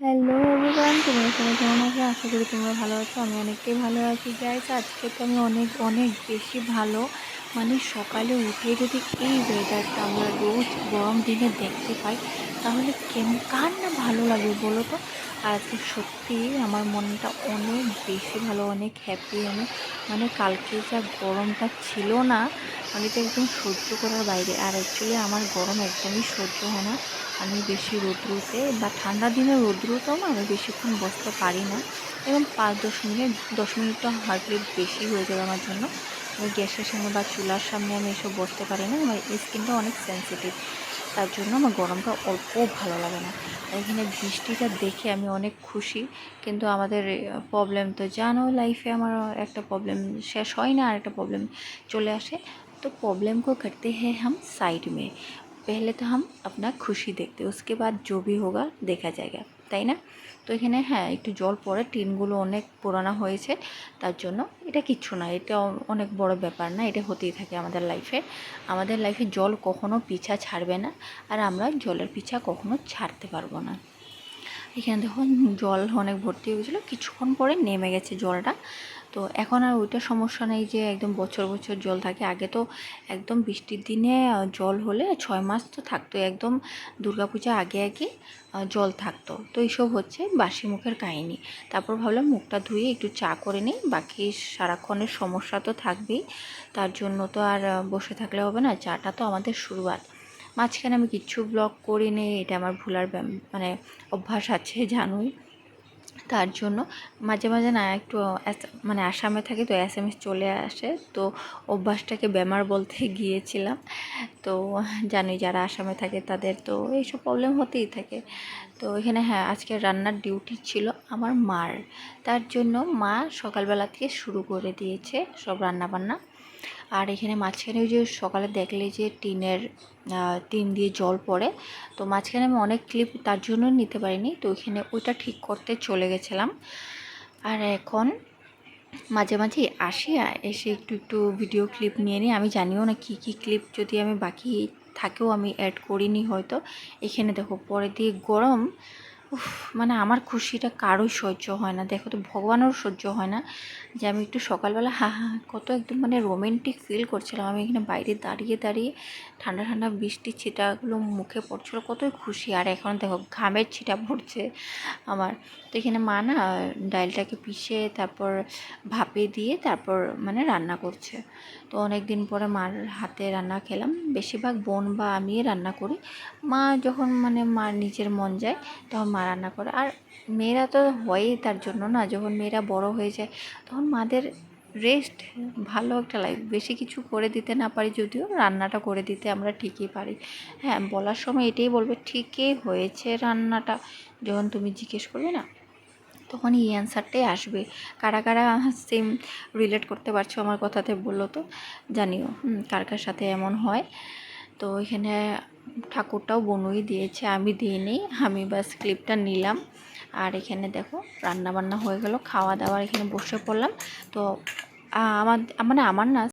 Hello everyone, তোমরা সবাই কেমন আছো? আশা করি তোমরা ভালো আছো। আমি অনেকটাই ভালো আছি গাইস। আজকে তো আমি অনেক অনেক বেশি ভালো। মানে সকালে উঠে যদি এই ওয়েদারটা আমরা রোজ গরম দিনে দেখতে পাই তাহলে কার না ভালো লাগবে বলো তো। আর আজকে সত্যি আমার মনটা অনেক বেশি ভালো, অনেক হ্যাপি আমি। মানে কালকে যা গরমটা ছিল না, মানে এটা একদম সহ্য করার বাইরে। আর অ্যাকচুয়ালি আমার গরম একদমই সহ্য হয় না। আমি বেশি রৌদ্রুতে বা ঠান্ডা দিনে রৌদ্রুতেও না আমি বেশিক্ষণ বসতে পারি না। এরকম 5-10 মিনিট, 10 মিনিট তো হার্ডলি বেশি হয়ে যাবে আমার জন্য। আমি গ্যাসের সামনে বা চুলার সামনে আমি এসব বসতে পারি না। আমার স্কিনটা অনেক সেন্সিটিভ, তার জন্য আমার গরমটা অল্পও ভালো লাগে না। আর এখানে বৃষ্টিটা দেখে আমি অনেক খুশি। কিন্তু আমাদের প্রবলেম তো জানো, লাইফে আমার একটা প্রবলেম শেষ হয় না আর একটা প্রবলেম চলে আসে। तो प्रॉब्लम को करते हैं हम साइड में। पहले तो हम अपना खुशी देखते, उसके बाद जो भी होगा দেখা जाएगा, তাই না? তো এখানে হ্যাঁ একটু জল পড়ে, টিনগুলো অনেক পুরানো হয়েছে, তার জন্য এটা কিচ্ছু না, এটা অনেক বড় ব্যাপার না, এটা হতেই থাকে আমাদের লাইফে। আমাদের লাইফে জল কখনো পিছা ছাড়বে না, আর আমরা জলের পিছা কখনো ছাড়তে পারবো না। এখানে দেখুন জল অনেক ভর্তি হয়েছিলো, কিছুক্ষণ পরে নেমে গেছে জলটা। তো এখন আর ওইটা সমস্যা নেই যে একদম বছর বছর জল থাকে। আগে তো একদম বৃষ্টির দিনে জল হলে 6 মাস তো থাকতো, একদম দুর্গাপূজা আগে আগে জল থাকতো। তো এইসব হচ্ছে বাসি মুখের কাহিনী। তারপর ভাবলাম মুখটা ধুয়ে একটু চা করে নিই, বাকি সারাক্ষণের সমস্যা তো থাকবেই, তার জন্য তো আর বসে থাকলে হবে না। চাটা তো আমাদের শুরুয়াত। মাঝখানে আমি কিচ্ছু ব্লগ করিনি, এটা আমার ভুলার মানে অভ্যাস আছে জানোই। তার জন্য মাঝে মাঝে না একটু মানে আসামে থাকি তো SMS চলে আসে, তো অভ্যাসটাকে বেমার বলতে গিয়েছিলাম। তো জানি যারা আসামে থাকে তাদের তো এইসব প্রবলেম হতেই থাকে। তো এখানে হ্যাঁ আজকে রান্নার ডিউটি ছিল আমার মার, তার জন্য মা সকালবেলা থেকে শুরু করে দিয়েছে সব রান্না বান্না। আর এখানে মাঝখানে ওই যে সকালে দেখলে যে টিন দিয়ে জল পড়ে, তো মাঝখানে আমি অনেক ক্লিপ তার জন্য নিতে পারিনি, তো ওইখানে ওইটা ঠিক করতে চলে গেছিলাম। আর এখন মাঝে মাঝে আসি, এসে একটু একটু ভিডিও ক্লিপ নিয়ে নিই। আমি জানিও না কী কী ক্লিপ যদি আমি বাকি থাকেও আমি অ্যাড করিনি হয়তো। এখানে দেখো পরে দিয়ে গরম, উফ, মানে আমার খুশিটা কারোই সহ্য হয় না, দেখো তো ভগবানেরও সহ্য হয় না যে আমি একটু সকালবেলা হা হা কত একদম মানে রোমান্টিক ফিল করছিলাম। আমি এখানে বাইরে দাঁড়িয়ে দাঁড়িয়ে ঠান্ডা ঠান্ডা বৃষ্টির ছিটাগুলো মুখে পড়ছিল, কতই খুশি। আর এখন দেখো ঘামের ছিটা পড়ছে আমার। তো এখানে মা না ডালটাকে পিষে তারপর ভাপে দিয়ে তারপর মানে রান্না করছে। তো অনেক দিন পরে মার হাতে রান্না খেলাম। বেশিরভাগ বোন বা আমি রান্না করি, মা যখন মানে মার নিজের মন যায় তখন মা রান্না করে। আর মেয়েরা তো হয়ই তার জন্য না, যখন মেয়েরা বড় হয়ে যায় তখন মাদের রেস্ট, ভালো একটা লাইফ। বেশি কিছু করে দিতে না পারি যদিও, রান্নাটা করে দিতে আমরা ঠিকই পারি। হ্যাঁ বলার সময় এটাই বলবে ঠিকই হয়েছে রান্নাটা, যখন তুমি জিজ্ঞেস করবে না তখন এই অ্যান্সারটাই আসবে। কারা কারা সেম রিলেট করতে পারছো আমার কথাতে বললো তো, জানিও কার কার সাথে এমন হয়। তো এখানে ঠাকুরটাও বনুই দিয়েছে, আমি দিইনি, আমি বাস ক্লিপটা নিলাম। আর এখানে দেখো রান্না বান্না হয়ে গেল, খাওয়া দাওয়া এখানে বসে পড়লাম। তো আমার মানে আমার না